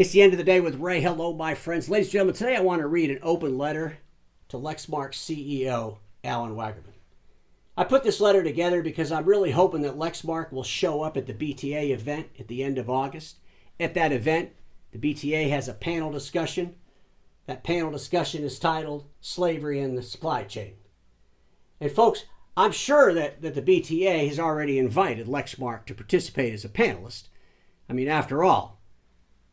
It's the end of the day with Ray. Hello, my friends. Ladies and gentlemen, today I want to read an open letter to Lexmark's CEO, Alan Waugerman. I put this letter together because I'm really hoping that Lexmark will show up at the BTA event at the end of August. At that event, the BTA has a panel discussion. That panel discussion is titled Slavery in the Supply Chain. And folks, I'm sure that the BTA has already invited Lexmark to participate as a panelist. I mean, after all,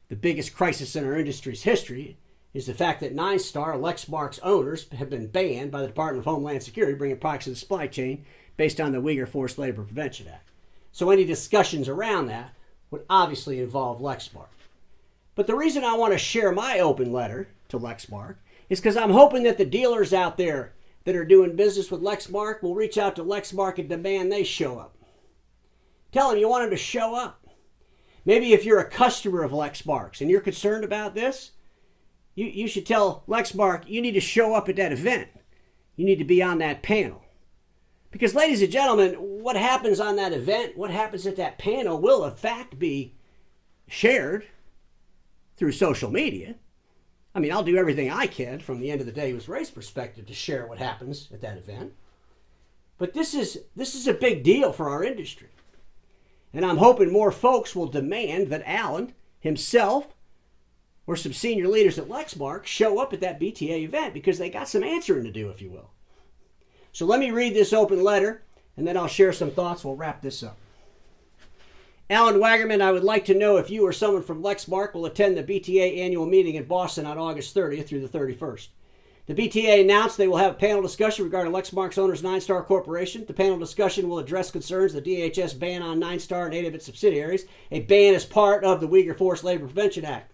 the biggest crisis in our industry's history is the fact that 9-Star, Lexmark's owners, have been banned by the Department of Homeland Security bringing products to the supply chain based on the Uyghur Forced Labor Prevention Act. So any discussions around that would obviously involve Lexmark. But the reason I want to share my open letter to Lexmark is because I'm hoping that the dealers out there that are doing business with Lexmark will reach out to Lexmark and demand they show up. Tell them you want them to show up. Maybe if you're a customer of Lexmark's and you're concerned about this, you should tell Lexmark you need to show up at that event. You need to be on that panel. Because, ladies and gentlemen, what happens on that event, what happens at that panel will, in fact, be shared through social media. I mean, I'll do everything I can from the end of the day with Ray's perspective to share what happens at that event. But this is a big deal for our industry. And I'm hoping more folks will demand that Alan himself or some senior leaders at Lexmark show up at that BTA event because they got some answering to do, if you will. So let me read this open letter, and then I'll share some thoughts. We'll wrap this up. Alan Waugerman, I would like to know if you or someone from Lexmark will attend the BTA annual meeting in Boston on August 30th through the 31st. The BTA announced they will have a panel discussion regarding Lexmark's owners, 9-Star Corporation. The panel discussion will address concerns the DHS ban on 9-Star and 8 of its subsidiaries, a ban as part of the Uyghur Forced Labor Prevention Act.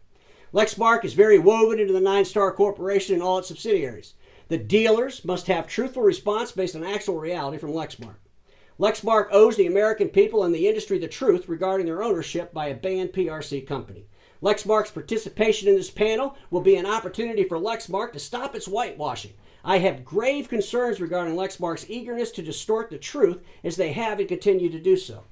Lexmark is very woven into the 9-Star Corporation and all its subsidiaries. The dealers must have truthful response based on actual reality from Lexmark. Lexmark owes the American people and the industry the truth regarding their ownership by a banned PRC company. Lexmark's participation in this panel will be an opportunity for Lexmark to stop its whitewashing. I have grave concerns regarding Lexmark's eagerness to distort the truth as they have and continue to do so.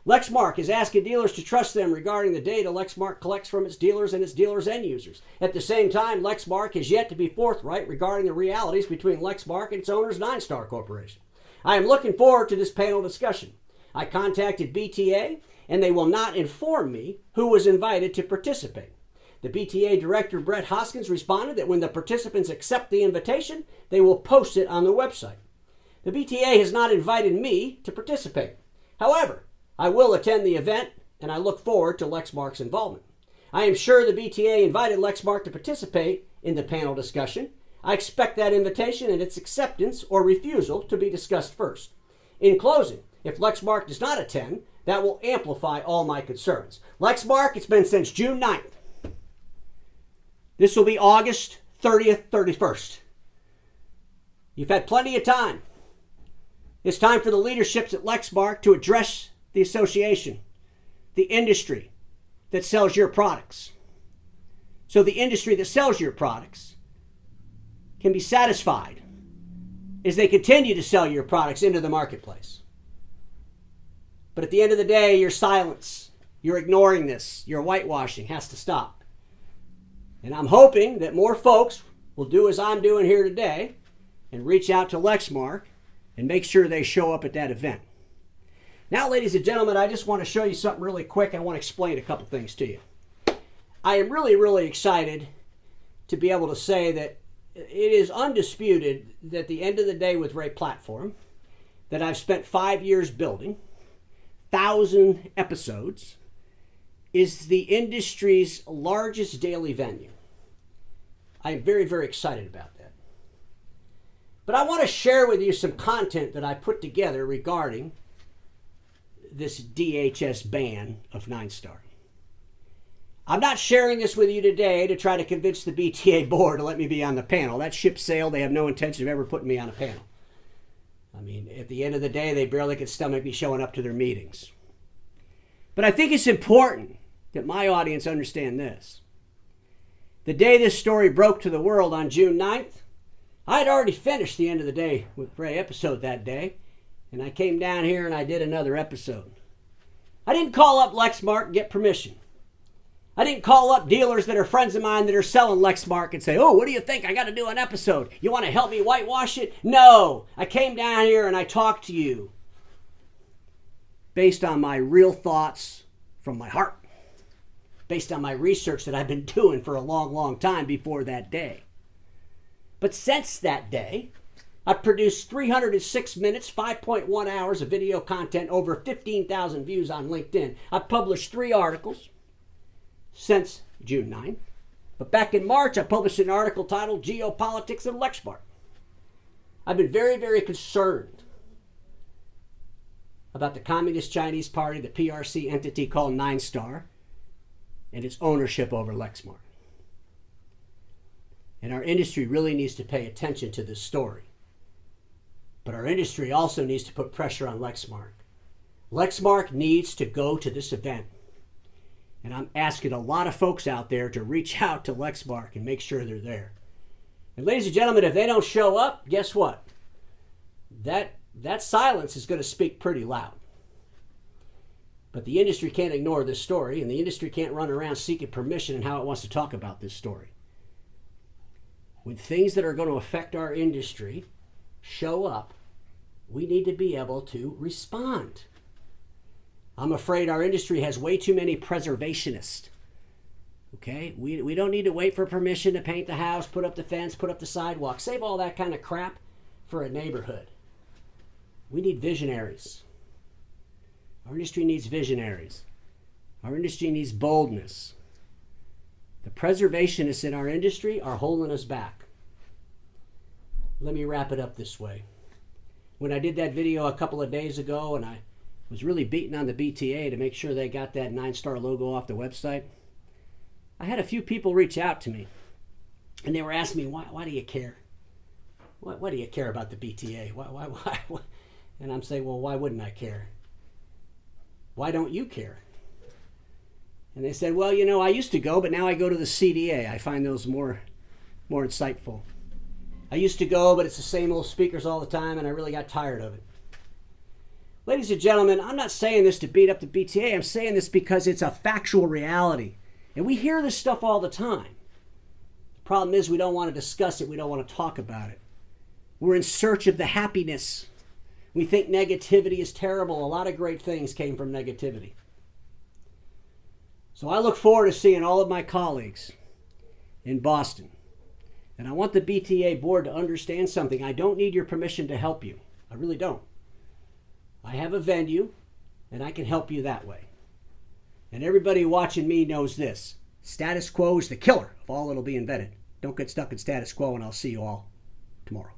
Lexmark is asking dealers to trust them regarding the data Lexmark collects from its dealers and its dealers' end users. At the same time, Lexmark has yet to be forthright regarding the realities between Lexmark and its owners, 9-Star Corporation. I am looking forward to this panel discussion. I contacted BTA, and they will not inform me who was invited to participate. The BTA director, Brett Hoskins, responded that when the participants accept the invitation, they will post it on the website. The BTA has not invited me to participate. However, I will attend the event, and I look forward to Lexmark's involvement. I am sure the BTA invited Lexmark to participate in the panel discussion. I expect that invitation and its acceptance or refusal to be discussed first. In closing, if Lexmark does not attend, that will amplify all my concerns. Lexmark, it's been since June 9th. This will be August 30th, 31st. You've had plenty of time. It's time for the leaderships at Lexmark to address the association, the industry that sells your products. So the industry that sells your products can be satisfied as they continue to sell your products into the marketplace. But at the end of the day, your silence, your ignoring this, your whitewashing has to stop. And I'm hoping that more folks will do as I'm doing here today and reach out to Lexmark and make sure they show up at that event. Now, ladies and gentlemen, I just want to show you something really quick. I want to explain a couple things to you. I am really, really excited to be able to say that it is undisputed that the end of the day with Ray platform that I've spent 5 years building, 1,000 episodes, is the industry's largest daily venue. I am very, very excited about that. But I want to share with you some content that I put together regarding this DHS ban of 9-Star. I'm not sharing this with you today to try to convince the BTA board to let me be on the panel. That ship sailed. They have no intention of ever putting me on a panel. I mean, at the end of the day, they barely could stomach me showing up to their meetings. But I think it's important that my audience understand this. The day this story broke to the world on June 9th, I had already finished the End of the Day with Ray episode that day, and I came down here and I did another episode. I didn't call up Lexmark and get permission. I didn't call up dealers that are friends of mine that are selling Lexmark and say, oh, what do you think? I got to do an episode. You want to help me whitewash it? No. I came down here and I talked to you based on my real thoughts from my heart, based on my research that I've been doing for a long, long time before that day. But since that day, I've produced 306 minutes, 5.1 hours of video content, over 15,000 views on LinkedIn. I've published 3 articles since June 9. But back in March, I published an article titled Geopolitics and Lexmark. I've been very, very concerned about the Communist Chinese Party, the PRC entity called 9-Star, and its ownership over Lexmark. And our industry really needs to pay attention to this story. But our industry also needs to put pressure on Lexmark. Lexmark needs to go to this event. And I'm asking a lot of folks out there to reach out to Lexmark and make sure they're there. And ladies and gentlemen, if they don't show up, guess what? That silence is going to speak pretty loud. But the industry can't ignore this story, and the industry can't run around seeking permission and how it wants to talk about this story. When things that are going to affect our industry show up, we need to be able to respond. I'm afraid our industry has way too many preservationists. Okay? We don't need to wait for permission to paint the house, put up the fence, put up the sidewalk. Save all that kind of crap for a neighborhood. We need visionaries. Our industry needs visionaries. Our industry needs boldness. The preservationists in our industry are holding us back. Let me wrap it up this way. When I did that video a couple of days ago and I was really beating on the BTA to make sure they got that 9-Star logo off the website, I had a few people reach out to me and they were asking me, why do you care? Why do you care about the BTA? Why? And I'm saying, well, why wouldn't I care? Why don't you care? And they said, well, you know, I used to go, but now I go to the CDA. I find those more insightful. I used to go, but it's the same old speakers all the time, and I really got tired of it. Ladies and gentlemen, I'm not saying this to beat up the BTA. I'm saying this because it's a factual reality. And we hear this stuff all the time. The problem is we don't want to discuss it. We don't want to talk about it. We're in search of the happiness. We think negativity is terrible. A lot of great things came from negativity. So I look forward to seeing all of my colleagues in Boston. And I want the BTA board to understand something. I don't need your permission to help you. I really don't. I have a venue, and I can help you that way. And everybody watching me knows this. Status quo is the killer of all that'll be invented. Don't get stuck in status quo, and I'll see you all tomorrow.